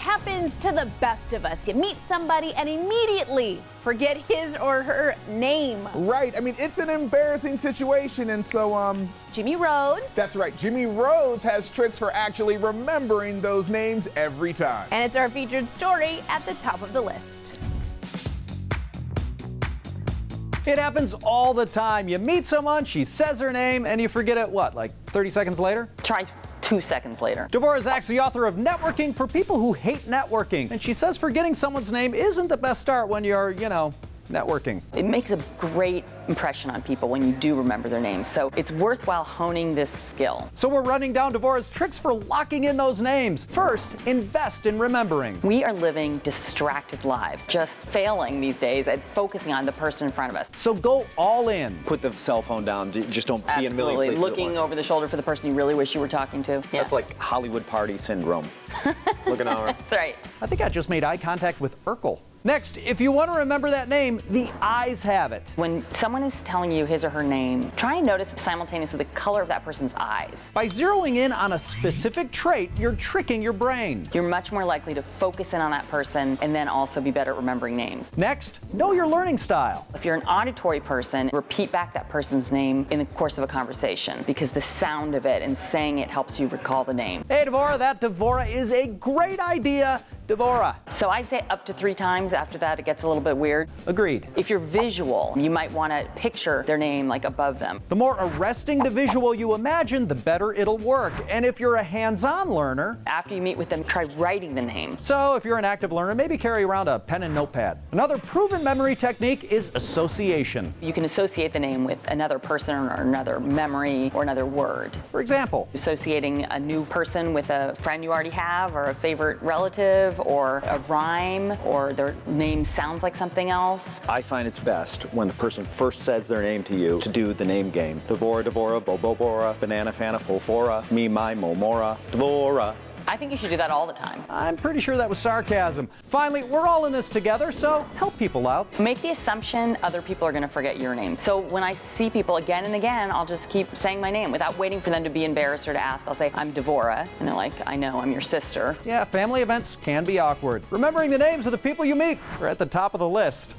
happens to the best of us. You meet somebody and immediately forget his or her name. Right. I mean, it's an embarrassing situation, and so, Jimmy Rhodes. That's right. Jimmy Rhodes has tricks for actually remembering those names every time. And it's our featured story at the top of the list. It happens all the time. You meet someone, she says her name, and you forget it, what, like 30 seconds later? Try 2 seconds later. Devora Zach's the author of Networking for People Who Hate Networking. And she says forgetting someone's name isn't the best start when you're, networking. It makes a great impression on people when you do remember their names, so it's worthwhile honing this skill. So we're running down Devora's tricks for locking in those names. First, invest in remembering. We are living distracted lives, just failing these days at focusing on the person in front of us. So go all in. Put the cell phone down. Just don't be in a million places at Looking once. over the shoulder for the person you really wish you were talking to. Yeah. That's like Hollywood party syndrome. Looking over. That's right. I think I just made eye contact with Urkel. Next, if you want to remember that name, the eyes have it. When someone is telling you his or her name, try and notice simultaneously the color of that person's eyes. By zeroing in on a specific trait, you're tricking your brain. You're much more likely to focus in on that person and then also be better at remembering names. Next, know your learning style. If you're an auditory person, repeat back that person's name in the course of a conversation because the sound of it and saying it helps you recall the name. Hey, Devora, that Devora is a great idea. Devora. So I say up to 3 times. After that, it gets a little bit weird. Agreed. If you're visual, you might want to picture their name like above them. The more arresting the visual you imagine, the better it'll work. And if you're a hands-on learner, After you meet with them, try writing the name. so if you're an active learner, maybe carry around a pen and notepad. Another proven memory technique is association. You can associate the name with another person or another memory or another word. For example, Associating a new person with a friend you already have or a favorite relative or a rhyme or their name sounds like something else. I find it's best when the person first says their name to you to do the name game. Devora, Devora, Bobobora, Banana Fana, Fulfora, Me, My, Momora, Devora. I think you should do that all the time. I'm pretty sure that was sarcasm. Finally, we're all in this together, so help people out. Make the assumption other people are going to forget your name. So when I see people again and again, I'll just keep saying my name without waiting for them to be embarrassed or to ask. I'll say, I'm Devora. And they're like, I know, I'm your sister. Yeah, family events can be awkward. Remembering the names of the people you meet are at the top of the list.